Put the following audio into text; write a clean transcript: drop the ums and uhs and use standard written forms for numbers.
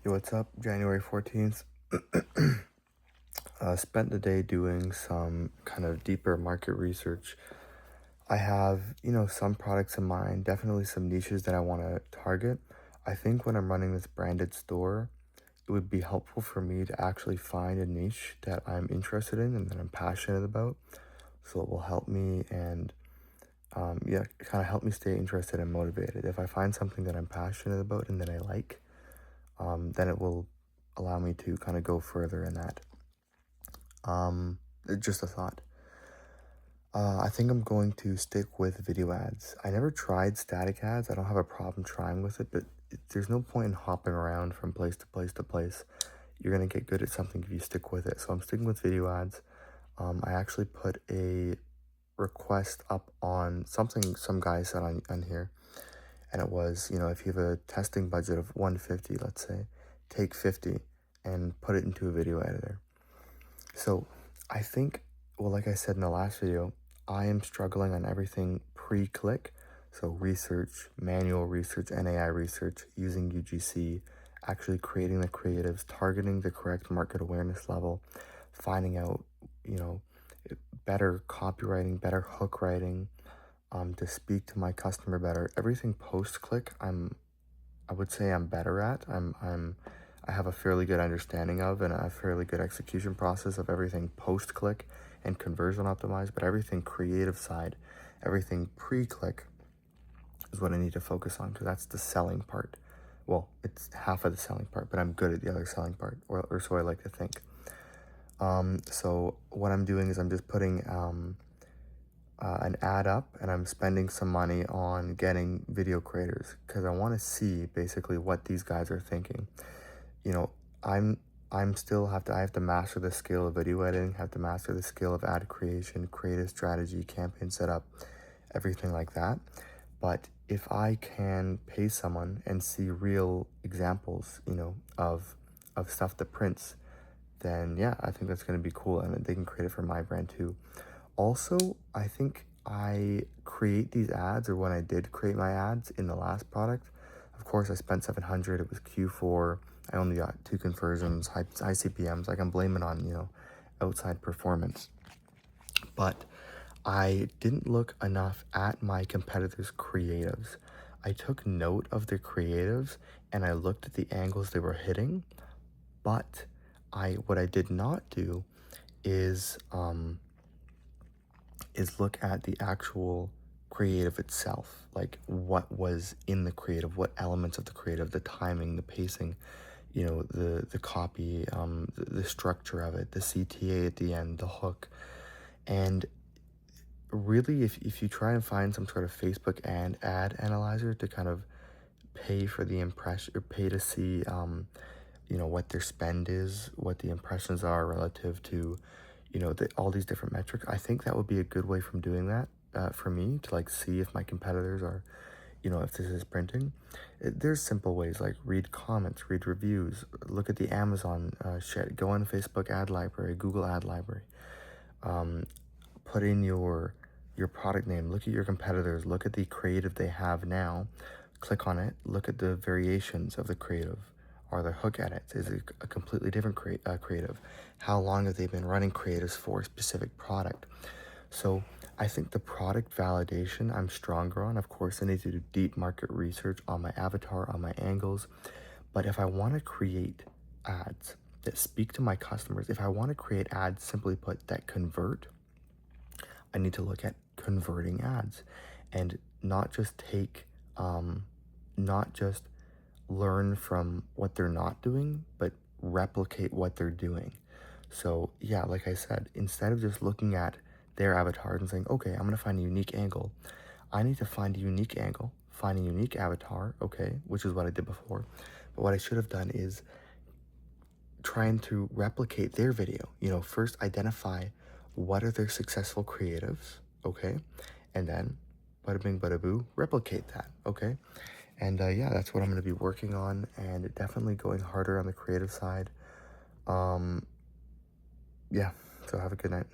Yo, what's up? January 14th. Spent the day doing some kind of deeper market research. I have, some products in mind, definitely some niches that I want to target. I think when I'm running this branded store, it would be helpful for me to actually find a niche that I'm interested in and that I'm passionate about. So it will help me and, kind of help me stay interested and motivated. If I find something that I'm passionate about and that I like, then it will allow me to kind of go further in that. Just a thought. I think I'm going to stick with video ads. I never tried static ads. I don't have a problem trying with it, but there's no point in hopping around from place to place to place. You're gonna get good at something if you stick with it. So I'm sticking with video ads. I actually put a request up on something some guy said on here, and it was, if you have a testing budget of 150, let's say, take 50 and put it into a video editor. So I think, well, like I said in the last video, I am struggling on everything pre-click. So research, manual research, NAI research, using UGC, actually creating the creatives, targeting the correct market awareness level, finding out, you know, better copywriting, better hook writing, to speak to my customer better. Everything post-click, I would say I'm better at. I have a fairly good understanding of and a fairly good execution process of everything post-click and conversion optimized, but everything creative side, everything pre-click is what I need to focus on, because that's the selling part. Well, it's half of the selling part, but I'm good at the other selling part, or so I like to think. So what I'm doing is I'm just putting an ad up, and I'm spending some money on getting video creators, because I want to see basically what these guys are thinking. You know, I'm I have to master the skill of video editing, have to master the skill of ad creation, creative strategy, campaign setup, everything like that. But if I can pay someone and see real examples, of stuff that prints, then yeah, I think that's going to be cool, and they can create it for my brand too. Also, I think I create these ads, or when I did create my ads in the last product, of course I spent 700. It was Q4. I only got 2 conversions, high CPMs. I can blame it on, outside performance. But I didn't look enough at my competitors' creatives. I took note of their creatives and I looked at the angles they were hitting, but what I did not do is look at the actual creative itself, like what was in the creative, what elements of the creative, the timing, the pacing, the copy, the structure of it, the CTA at the end, the hook. And really, if you try and find some sort of Facebook and ad analyzer to kind of pay for the impression, or pay to see what their spend is, what the impressions are relative to all these different metrics, I think that would be a good way from doing that, for me to like see if my competitors are, if this is printing. There's simple ways, like read comments, read reviews, look at the Amazon shit, go on Facebook ad library, Google ad library, put in your product name, look at your competitors, look at the creative they have now, click on it, look at the variations of the creative. Are there hook edits? Is it a completely different creative? How long have they been running creatives for a specific product? So I think the product validation I'm stronger on. Of course, I need to do deep market research on my avatar, on my angles. But if I want to create ads that speak to my customers, if I want to create ads, simply put, that convert, I need to look at converting ads, and not just not just learn from what they're not doing, but replicate what they're doing. So yeah, like I said, instead of just looking at their avatars and saying, okay, I'm going to find a unique angle, I need to find a unique angle, find a unique avatar, okay, which is what I did before. But what I should have done is trying to replicate their video. First identify what are their successful creatives, okay? And then bada bing, bada boo, replicate that, okay? And yeah, that's what I'm going to be working on, and definitely going harder on the creative side. Yeah, so have a good night.